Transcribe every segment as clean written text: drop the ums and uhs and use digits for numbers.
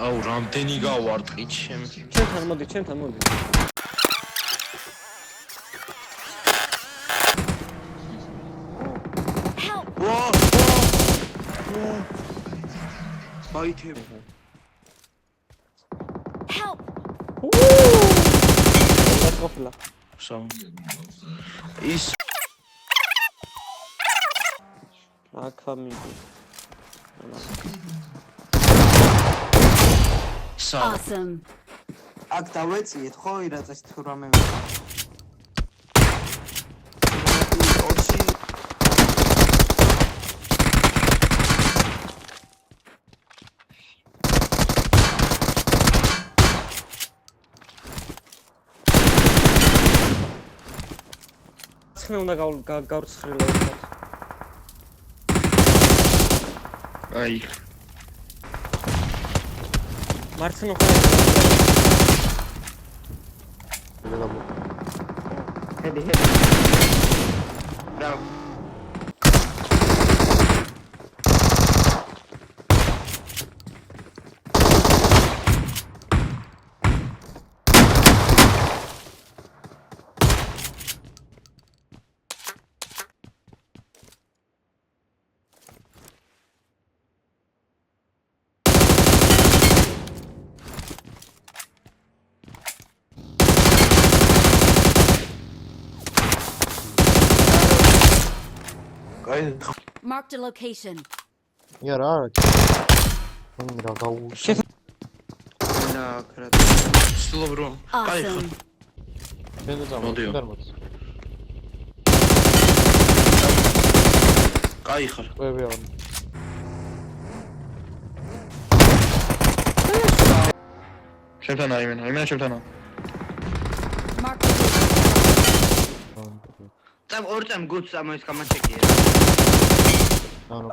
აუ რამდენი გავარტყით ჩემ. ჩემთან მოდი. ვა! მაითე. Help! ყოფილა. სამ. ის აკამიდი. Awesome. აქ დავეციეთ ხო ირაწეს თუ რამე ვიყო. ხმე უნდა გავრცხრილო ერთად. აი მარცხენა ჰედი ბრავ Marked a location. Ja, raar. რა გაუ. რა კრა ვცდილობ რომ აი ხარ. Awesome. შენ და მოდიო. მოდი. აი ხარ. ვები აღარ. ჩემთან აიმენა ჩემთანა. Marked a location. წამ ორ წამ გუც ამის გამაჩეკია ანუ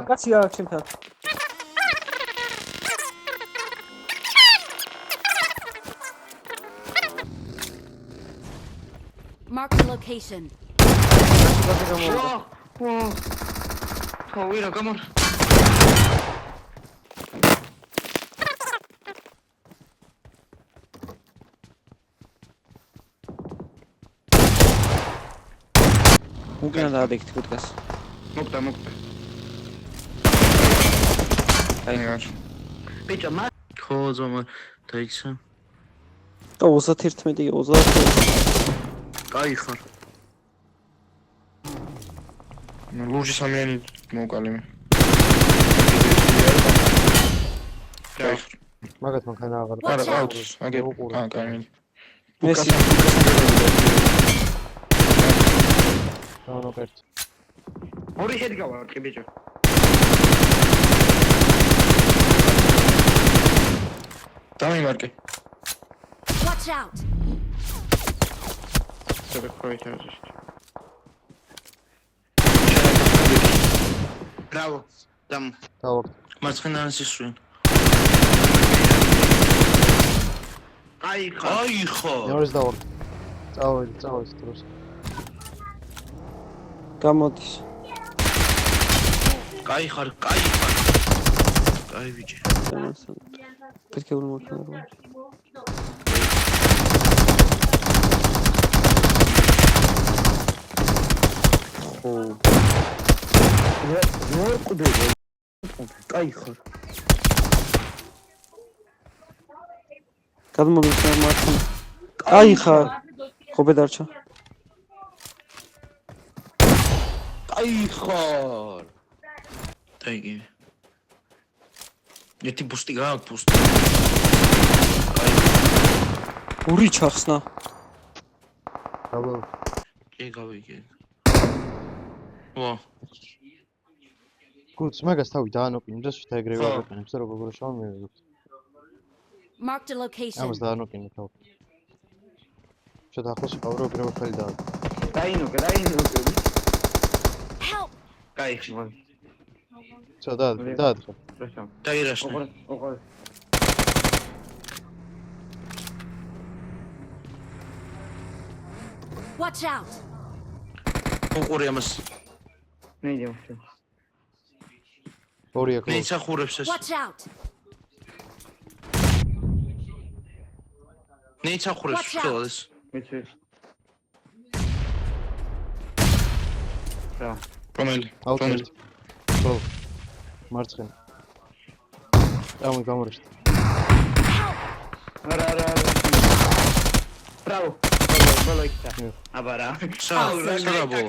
კაცია ჩემთან. Marked a location. ხო ვირა გამორ უკანა დაადექით კუტკას. მოკდა აი რა. ბიჭო მა ხო ზომა დაიქცა. 31 30. აი ხარ. ლურჯი სამიანი მოვკალი მე. აი ხარ. მაგათ მანქანა აღარ. არა აუც აგერ კაი. მესი ანუ კერტ. ორი ჰედი გავარტყი ბიჭო დამიმარკე. Watch out. სერე ქოითაზე. ბრავო დამ დავარ. მარცხენა სისვენ. აი ხა აი ხარ. მეორის დავარ. წავედი დროს. გამოდის. კაი ხარ. კაი ბიჭი. პეთქებული მოქნა რა. ო. ნორ ყუდე კაი ხარ გადმოდის მარცხენა. აი ხარ. ხობე დარჩა. აი ხარ. დაიგი. ერთი ბუსტი გააქვს. ორი ჩახსნა. დავარ. კი გავიგე. ვა. გულს მაგას თავი დაანოკინე და შეთა ეგრევე აღაყენებს და როგორ შავ მივიღებ. Marked a location. ამას დაანოკინე თავი. შეთა ახლოს ყავრო ეგრევე ხელი და. დაინოკე Help. კაი ხარ დაადრე. დაირაშნე. Watch out. უყური ამას. ნეიჯო ორი აქ. მეცახურებს ეს. Watch out. ნეიცა ხურეს Watch out. ხელადეს. მიცი. რა. რომელი? აუცილებლად. ბოლო. მარცხენა. გამორიშტ. რა. ბრავო. ბოლო იქცა. აბა რა. სა, რა ბო?